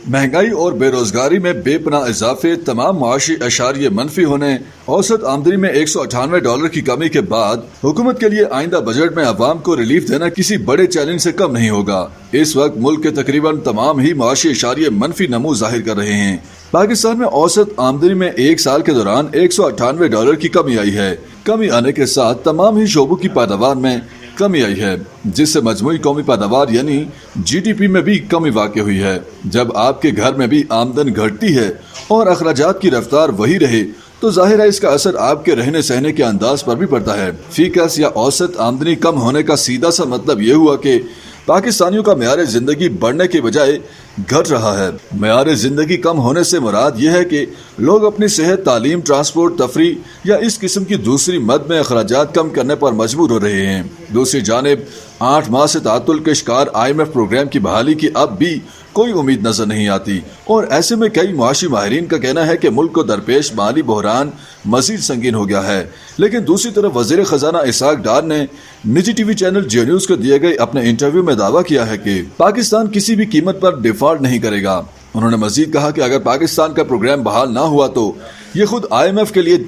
महंगाई और बेरोजगारी में बेपनाह इजाफे, तमाम मुआशी अशारिये मनफी होने, औसत आमदनी में $198 की कमी के बाद हुकूमत के लिए आइंदा बजट में अवाम को रिलीफ देना किसी बड़े चैलेंज से कम नहीं होगा। इस वक्त मुल्क के तकरीबन तमाम ही मुआशी अशारिये मनफी नमू जाहिर कर रहे हैं। पाकिस्तान में औसत आमदनी में एक साल के दौरान $198 की कमी आई है। कमी आने के साथ तमाम ही शोबों की पैदावार में कमी आई है, जिससे मजमूई कौमी पैदावार यानी GDP में भी कमी वाक़ हुई है। जब आपके घर में भी आमदन घटती है और अखराजात की रफ्तार वही रहे तो जाहिर है इसका असर आपके रहने सहने के अंदाज पर भी पड़ता है। फीकस या औसत आमदनी कम होने का सीधा सा मतलब ये हुआ कि पाकिस्तानियों का मेयार जिंदगी बढ़ने के बजाय घट रहा है। मेयार जिंदगी कम होने से मुराद यह है कि लोग अपनी सेहत, तालीम, ट्रांसपोर्ट, तफरी या इस किस्म की दूसरी मद में अखराजात कम करने पर मजबूर हो रहे हैं। दूसरी जानिब 8 माह से तातुल के शिकार IMF प्रोग्राम की बहाली की अब भी कोई उम्मीद नजर नहीं आती और ऐसे में कई मुआशी माहिरीन का कहना है कि मुल्क को दरपेश माली बहरान मजीद संगीन हो गया है। लेकिन दूसरी तरफ वजीर खजाना इसाक डार ने निजी TV चैनल जियो न्यूज को दिए गए अपने इंटरव्यू में दावा किया है कि पाकिस्तान किसी भी कीमत पर डिफॉल्ट नहीं करेगा। उन्होंने मजीद कहा कि अगर पाकिस्तान का प्रोग्राम बहाल ना हुआ तो ये खुद IMF के लिए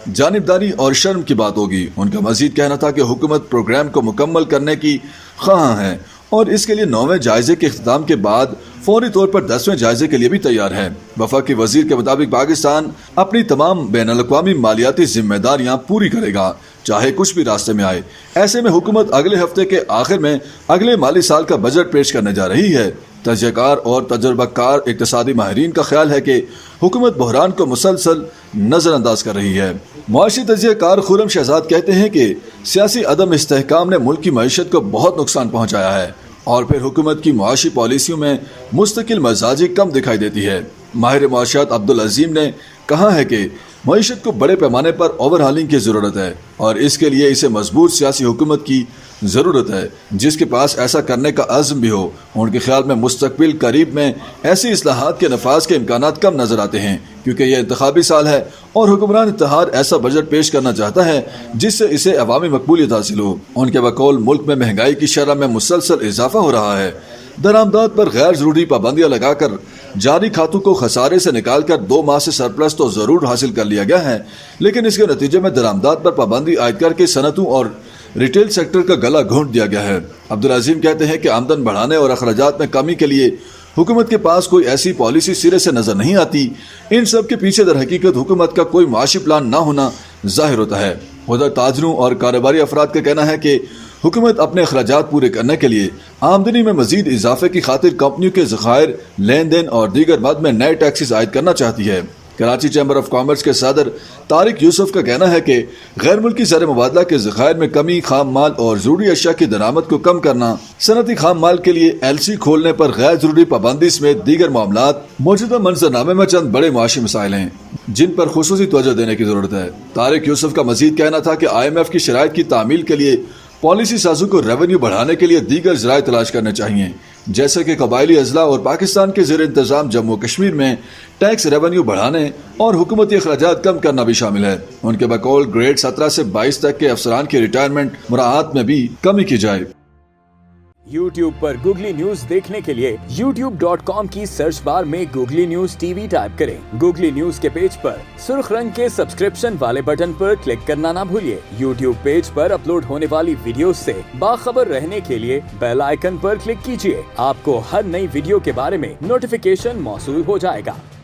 जानिबदारी और शर्म की बात होगी। उनका मजीद कहना था कि हुकूमत प्रोग्राम को मुकम्मल करने की ख्वाह है और इसके लिए 9वें जायजे के इख्तिताम के बाद फौरी तौर पर 10वें जायजे के लिए भी तैयार है। वफाकी वजीर के मुताबिक पाकिस्तान अपनी तमाम बैनुल-अक़वामी मालियाती जिम्मेदारियां पूरी करेगा, चाहे कुछ भी रास्ते में आए। ऐसे में हुकूमत अगले हफ्ते के आखिर में अगले माली साल का बजट पेश करने जा रही है। तजयकार और तजुर्बाकार इक़्तिसादी माहिरीन का ख्याल है कि हुकूमत बहरान को मुसलसल नजरअंदाज कर रही है। मुआशी तजयकार खुर्रम शहजाद कहते हैं कि सियासी अदम इस्तेहकाम ने मुल्क की मईशत को बहुत नुकसान पहुँचाया है और फिर हुकूमत की मुआशी पॉलिसियों में मुस्तकिल मजाजी कम दिखाई देती है। माहिर मुआशियात अब्दुल अजीम ने कहा है कि मईशत को बड़े पैमाने पर ओवरहालिंग की ज़रूरत है और इसके लिए इसे मजबूत सियासी हुकूमत की ज़रूरत है जिसके पास ऐसा करने का अज़्म भी हो। उनके ख्याल में मुस्तकबिल करीब में ऐसी इस्लाहात के नफाज के इम्कानात कम नज़र आते हैं क्योंकि यह इंतखाबी साल है और हुक्मरान इत्तेहाद ऐसा बजट पेश करना चाहता है जिससे इसे अवामी मकबूलियत हासिल हो। उनके बकौल मुल्क में महंगाई की शरह में मुसलसल इजाफा हो रहा है। दरामदात पर गैर जरूरी पाबंदियां लगाकर जारी खातों को खसारे से निकालकर 2 माह से सरप्लस तो जरूर हासिल कर लिया गया है, लेकिन इसके नतीजे में दरामदात पर पाबंदी आयद करके सनतों और रिटेल सेक्टर का गला घोंट दिया गया है। अब्दुल अजीम कहते हैं कि आमदन बढ़ाने और अखराजात में कमी के लिए हुकूमत के पास कोई ऐसी पॉलिसी सिरे से नजर नहीं आती। इन सब के पीछे दर हकीकत हुकूमत का कोई माशी प्लान न होना जाहिर होता है। उधर ताजरों और कारोबारी अफराद का कहना है कि हुकूमत अपने अखराजात पूरे करने के लिए आमदनी में मजीद इजाफे की खातिर कंपनियों के ज़खायर, लेन देन और दीगर मद में नए टैक्सेस आयद करना चाहती है। कराची चैम्बर ऑफ कॉमर्स के सदर तारिक यूसुफ का कहना है कि गैर मुल्की ज़र मुबादला के ज़खायर में कमी, खाम माल और ज़रूरी अशिया की दरामद को कम करना, सनती खाम माल के लिए LC खोलने पर गैर जरूरी पाबंदी समेत दीगर मामलात मौजूदा मंजरनामे में चंद बड़े मुआशी मसाइल हैं जिन पर खुसूसी तवज्जो देने की जरूरत है। तारिक यूसुफ का मजीद कहना था कि IMF की शराइत की तामील के लिए पॉलिसी साजों को रेवेन्यू बढ़ाने के लिए दीगर ज़राए तलाश करने चाहिए, जैसे कि कबायली अजला और पाकिस्तान के ज़ेर इंतज़ाम जम्मू कश्मीर में टैक्स रेवेन्यू बढ़ाने और हुकूमती अखराजात कम करना भी शामिल है। उनके बकौल ग्रेड 17 से 22 तक के अफसरान की रिटायरमेंट मुराआत में भी कमी की जाए। YouTube पर गूगली न्यूज देखने के लिए youtube.com की सर्च बार में गूगली न्यूज TV टाइप करें। गूगली न्यूज के पेज पर सुर्ख रंग के सब्सक्रिप्शन वाले बटन पर क्लिक करना ना भूलिए। YouTube पेज पर अपलोड होने वाली वीडियोस से बाखबर रहने के लिए बेल आइकन पर क्लिक कीजिए। आपको हर नई वीडियो के बारे में नोटिफिकेशन मौसूल हो जाएगा।